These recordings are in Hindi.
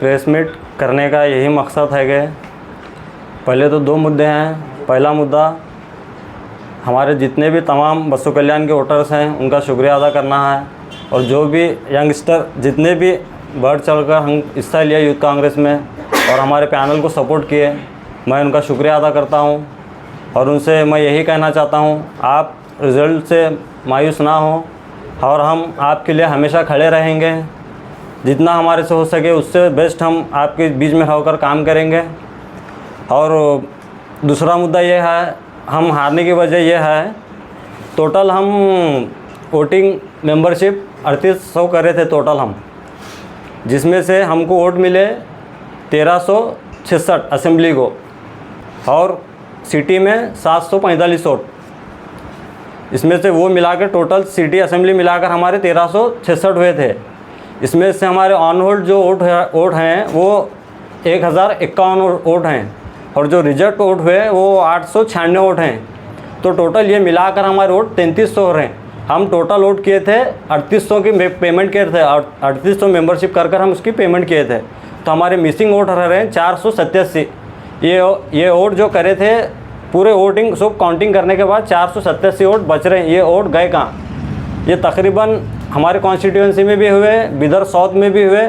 प्रेस मीट करने का यही मकसद है कि पहले तो 2 मुद्दे हैं। पहला मुद्दा हमारे जितने भी तमाम बसु कल्याण के वोटर्स हैं उनका शुक्रिया अदा करना है, और जो भी यंगस्टर जितने भी बढ़ चढ़कर हम हिस्सा लिया यूथ कांग्रेस में और हमारे पैनल को सपोर्ट किए, मैं उनका शुक्रिया अदा करता हूं। और उनसे मैं यही कहना चाहता हूं, आप रिज़ल्ट से मायूस ना हो और हम आपके लिए हमेशा खड़े रहेंगे। जितना हमारे से हो सके उससे बेस्ट हम आपके बीच में होकर काम करेंगे। और दूसरा मुद्दा ये है, हम हारने की वजह यह है, टोटल हम वोटिंग मेंबरशिप 3800 कर रहे थे टोटल हम, जिसमें से हमको वोट मिले 1366 असेंबली को, और सिटी में 745 वोट। इसमें से वो मिलाकर टोटल सिटी असेंबली मिलाकर हमारे 1366 हुए थे। इसमें से हमारे ऑन होल्ड जो वोट हैं वो 1051 वोट हैं, और जो रिजल्ट वोट हुए वो 896 वोट हैं। तो टोटल ये मिलाकर हमारे वोट 3300 हो रहे हैं। हम टोटल वोट किए थे 3800 की पेमेंट किए थे, 3800 मेंबरशिप कर हम उसकी पेमेंट किए थे। तो हमारे मिसिंग वोट रह रहे हैं 487। ये वोट जो करे थे पूरे वोटिंग सब काउंटिंग करने के बाद 487 वोट बच रहे हैं। ये वोट गए कहाँ? ये तकरीबन हमारे कॉन्स्टिट्यूंसी में भी हुए, बिदर साउथ में भी हुए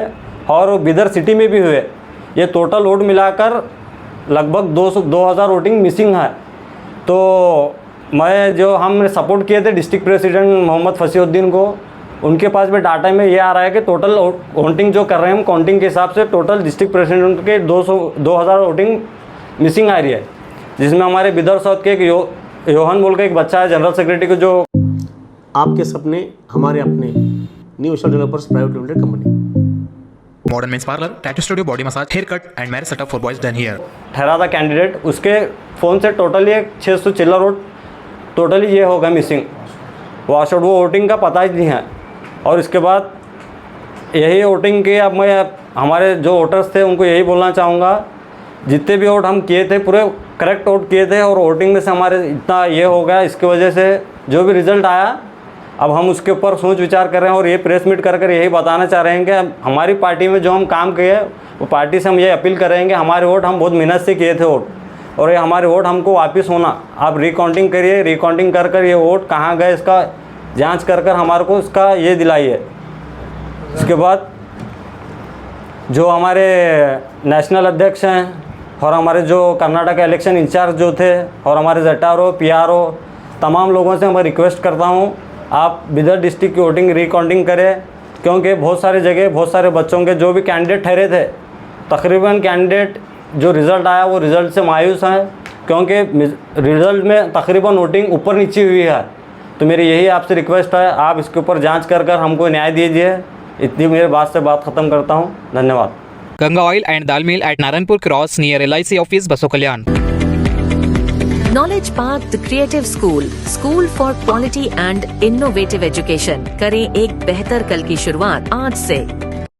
और बिदर सिटी में भी हुए। ये टोटल वोट मिलाकर लगभग 2000 वोटिंग मिसिंग है। तो मैं जो हमने सपोर्ट किए थे डिस्ट्रिक्ट प्रेसिडेंट मोहम्मद फसीउद्दीन को, उनके पास भी डाटा में ये आ रहा है कि टोटल वोटिंग जो कर रहे हैं हम काउंटिंग के हिसाब से टोटल डिस्ट्रिक्ट प्रेसिडेंट के 2000 वोटिंग मिसिंग आ रही है, जिसमें हमारे बिदर साउथ के एक योहन बोल के एक बच्चा है जनरल सेक्रेटरी को। जो आपके सपने हमारे अपने, new Vishal developers private limited company. Modern men's parlour, tattoo studio, body massage, hair cut and marriage setup for boys done here. ठहरा था कैंडिडेट, उसके फ़ोन से टोटली 600 चिल्लर वोट टोटली ये हो गया मिसिंग। वॉश आउट, वो वोटिंग का पता ही नहीं है। और इसके बाद यही वोटिंग की, अब मैं हमारे जो वोटर्स थे उनको यही बोलना चाहूँगा, जितने भी वोट हम किए थे पूरे करेक्ट वोट किए थे, और वोटिंग में से हमारे इतना ये हो गया, इसकी वजह से जो भी रिज़ल्ट आया अब हम उसके ऊपर सोच विचार कर रहे हैं। और ये प्रेस मीट कर यही बताना चाह रहे हैं कि हमारी पार्टी में जो हम काम किए वो पार्टी से हम ये अपील कर रहे हैं कि हमारे वोट हम बहुत मेहनत से किए थे वोट, और ये हमारे वोट हमको वापस होना। आप रिकाउंटिंग करिए, रिकाउंटिंग कर ये वोट कहाँ गए इसका जांच कर हमारे को इसका ये दिलाइए। इसके बाद जो हमारे नेशनल अध्यक्ष हैं और हमारे जो कर्नाटक इलेक्शन इंचार्ज जो थे और हमारे ZRO PRO तमाम लोगों से मैं रिक्वेस्ट करता हूँ, आप बिदर डिस्ट्रिक्ट की वोटिंग रिकाउंटिंग करें, क्योंकि बहुत सारी जगह बहुत सारे बच्चों के जो भी कैंडिडेट ठहरे थे, तकरीबन कैंडिडेट जो रिज़ल्ट आया वो रिज़ल्ट से मायूस हैं, क्योंकि रिज़ल्ट में तकरीबन वोटिंग ऊपर नीचे हुई है। तो मेरी यही आपसे रिक्वेस्ट है, आप इसके ऊपर जांच कर हमको न्याय दीजिए। इतनी मेरे बात से बात ख़त्म करता हूँ। धन्यवाद। Ganga Oil and Dal Mill at Naranpur Cross near LIC office, Basu Kalyan. Knowledge Park, the creative school for quality and innovative education। करें एक बेहतर कल की शुरुआत आज से।